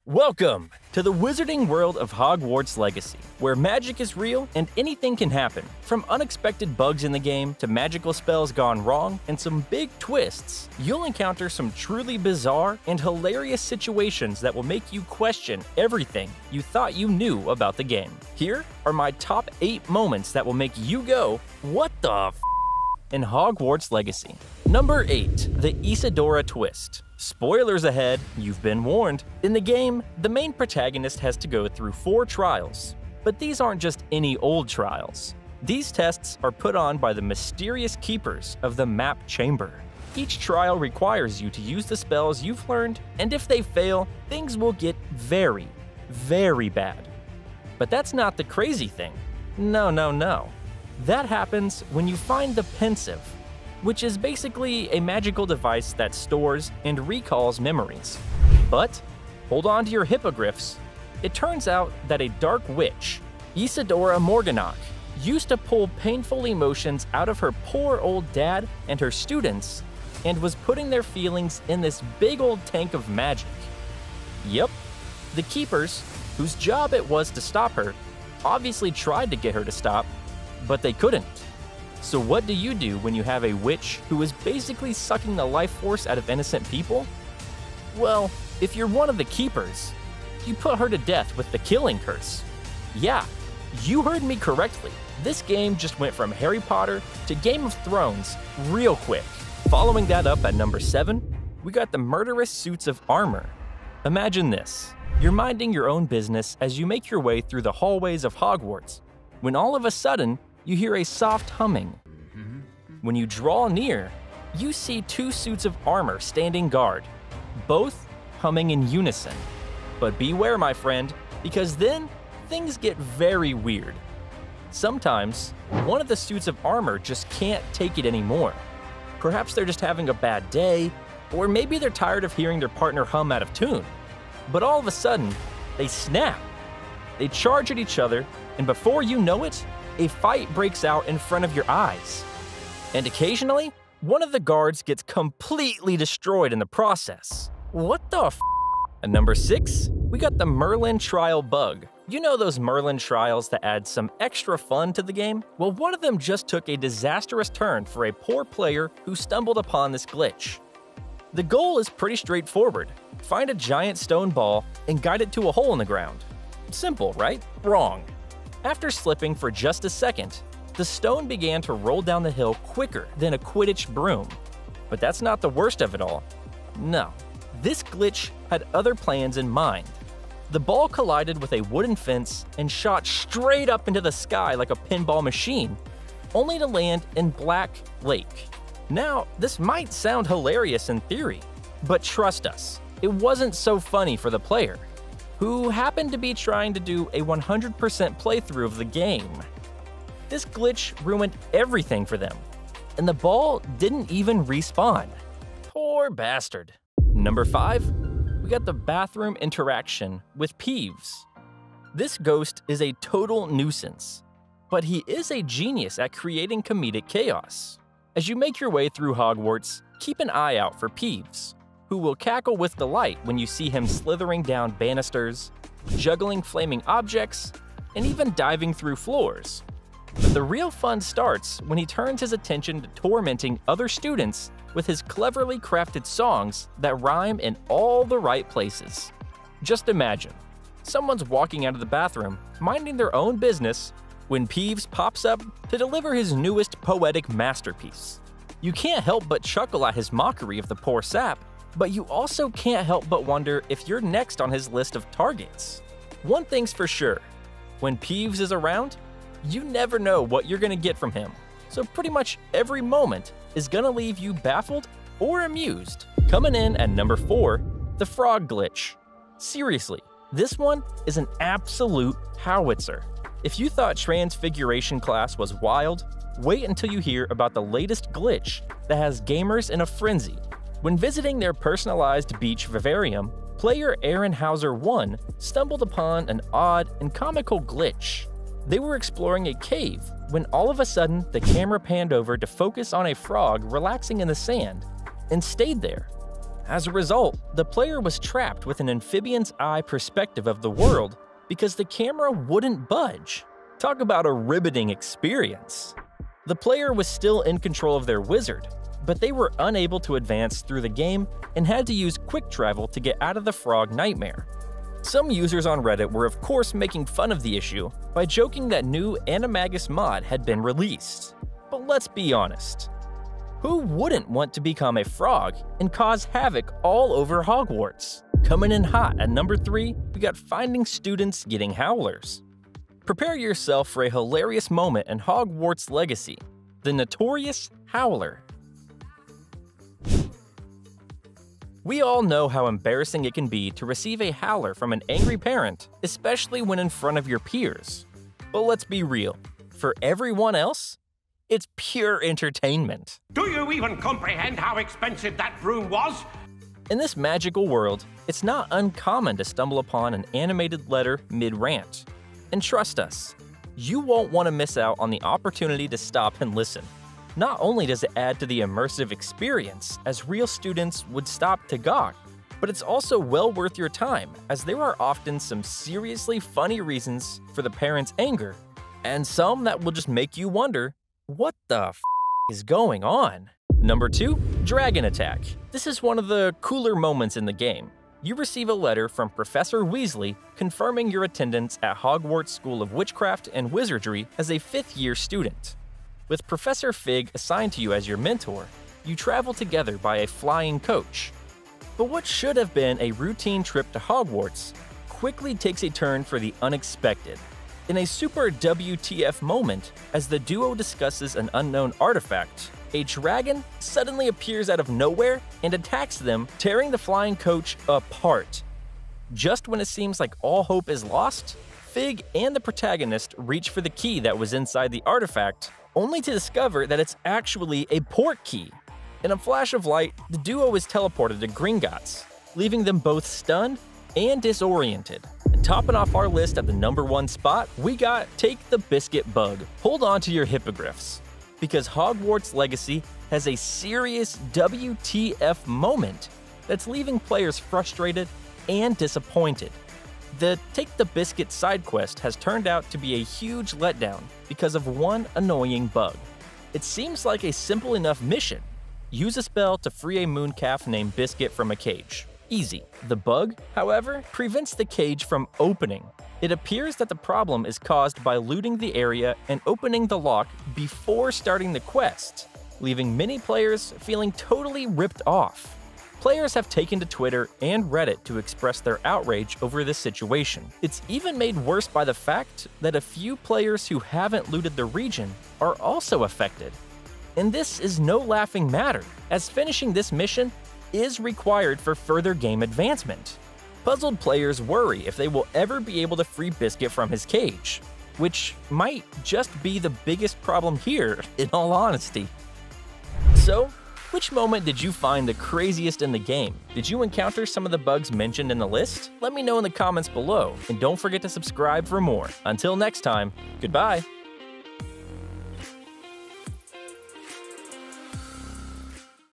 Welcome to the wizarding world of Hogwarts Legacy, where magic is real and anything can happen, from unexpected bugs in the game to magical spells gone wrong and some big twists. You'll encounter some truly bizarre and hilarious situations that will make you question everything you thought you knew about the game. Here are my top 8 moments that will make you go, "What the f*** in Hogwarts Legacy. Number 8. The Isidora Twist. Spoilers ahead, you've been warned. In the game, the main protagonist has to go through 4 trials. But these aren't just any old trials. These tests are put on by the mysterious keepers of the map chamber. Each trial requires you to use the spells you've learned, and if they fail, things will get very, very bad. But that's not the crazy thing. No. That happens when you find the pensive, which is basically a magical device that stores and recalls memories. But hold on to your hippogriffs. It turns out that a dark witch, Isidora Morganach, used to pull painful emotions out of her poor old dad and her students and was putting their feelings in this big old tank of magic. Yep, the keepers, whose job it was to stop her, obviously tried to get her to stop, but they couldn't. So what do you do when you have a witch who is basically sucking the life force out of innocent people? Well, if you're one of the keepers, you put her to death with the killing curse. Yeah, you heard me correctly. This game just went from Harry Potter to Game of Thrones real quick. Following that up at number 7, we got the Murderous suits of armor. Imagine this. You're minding your own business as you make your way through the hallways of Hogwarts, when all of a sudden, you hear a soft humming. When you draw near, you see 2 suits of armor standing guard, both humming in unison. But beware, my friend, because then things get very weird. Sometimes, one of the suits of armor just can't take it anymore. Perhaps they're just having a bad day, or maybe they're tired of hearing their partner hum out of tune. But all of a sudden, they snap. They charge at each other, and before you know it, a fight breaks out in front of your eyes. And occasionally, one of the guards gets completely destroyed in the process. What the f***? At number 6, we got the Merlin Trial Bug. You know those Merlin trials that add some extra fun to the game? Well, one of them just took a disastrous turn for a poor player who stumbled upon this glitch. The goal is pretty straightforward. Find a giant stone ball and guide it to a hole in the ground. Simple, right? Wrong. After slipping for just a second, the stone began to roll down the hill quicker than a Quidditch broom. But that's not the worst of it all. No, this glitch had other plans in mind. The ball collided with a wooden fence and shot straight up into the sky like a pinball machine, only to land in Black Lake. Now, this might sound hilarious in theory, but trust us, it wasn't so funny for the player, who happened to be trying to do a 100% playthrough of the game. This glitch ruined everything for them, and the ball didn't even respawn. Poor bastard. Number 5, we got the bathroom interaction with Peeves. This ghost is a total nuisance, but he is a genius at creating comedic chaos. As you make your way through Hogwarts, keep an eye out for Peeves, who will cackle with delight when you see him slithering down banisters, juggling flaming objects, and even diving through floors. But the real fun starts when he turns his attention to tormenting other students with his cleverly crafted songs that rhyme in all the right places. Just imagine, someone's walking out of the bathroom, minding their own business, when Peeves pops up to deliver his newest poetic masterpiece. You can't help but chuckle at his mockery of the poor sap, but you also can't help but wonder if you're next on his list of targets. One thing's for sure, when Peeves is around, you never know what you're gonna get from him, so pretty much every moment is gonna leave you baffled or amused. Coming in at number 4, the frog glitch. Seriously, this one is an absolute howitzer. If you thought Transfiguration class was wild, wait until you hear about the latest glitch that has gamers in a frenzy. When visiting their personalized beach vivarium, player Aaron Hauser 1 stumbled upon an odd and comical glitch. They were exploring a cave when all of a sudden the camera panned over to focus on a frog relaxing in the sand and stayed there. As a result, the player was trapped with an amphibian's eye perspective of the world because the camera wouldn't budge. Talk about a riveting experience. The player was still in control of their wizard, but they were unable to advance through the game and had to use quick travel to get out of the frog nightmare. Some users on Reddit were of course making fun of the issue by joking that new Animagus mod had been released. But let's be honest. Who wouldn't want to become a frog and cause havoc all over Hogwarts? Coming in hot at number 3, we got finding students getting howlers. Prepare yourself for a hilarious moment in Hogwarts Legacy, the notorious Howler. We all know how embarrassing it can be to receive a howler from an angry parent, especially when in front of your peers. But let's be real, for everyone else, it's pure entertainment. Do you even comprehend how expensive that broom was? In this magical world, it's not uncommon to stumble upon an animated letter mid-rant. And trust us, you won't want to miss out on the opportunity to stop and listen. Not only does it add to the immersive experience, as real students would stop to gawk, but it's also well worth your time, as there are often some seriously funny reasons for the parents' anger, and some that will just make you wonder, what the f is going on? Number 2, Dragon Attack. This is one of the cooler moments in the game. You receive a letter from Professor Weasley confirming your attendance at Hogwarts School of Witchcraft and Wizardry as a 5th-year student. With Professor Fig assigned to you as your mentor, you travel together by a flying coach. But what should have been a routine trip to Hogwarts quickly takes a turn for the unexpected. In a super WTF moment, as the duo discusses an unknown artifact, a dragon suddenly appears out of nowhere and attacks them, tearing the flying coach apart. Just when it seems like all hope is lost, Fig and the protagonist reach for the key that was inside the artifact, only to discover that it's actually a port key. In a flash of light, the duo is teleported to Gringotts, leaving them both stunned and disoriented. And topping off our list at the number 1 spot, we got Take the Biscuit Bug. Hold on to your hippogriffs, because Hogwarts Legacy has a serious WTF moment that's leaving players frustrated and disappointed. The Take the Biscuit side quest has turned out to be a huge letdown because of one annoying bug. It seems like a simple enough mission. Use a spell to free a mooncalf named Biscuit from a cage. Easy. The bug, however, prevents the cage from opening. It appears that the problem is caused by looting the area and opening the lock before starting the quest, leaving many players feeling totally ripped off. Players have taken to Twitter and Reddit to express their outrage over this situation. It's even made worse by the fact that a few players who haven't looted the region are also affected. And this is no laughing matter, as finishing this mission is required for further game advancement. Puzzled players worry if they will ever be able to free Biscuit from his cage, which might just be the biggest problem here, in all honesty. So, which moment did you find the craziest in the game? Did you encounter some of the bugs mentioned in the list? Let me know in the comments below, and don't forget to subscribe for more. Until next time, goodbye!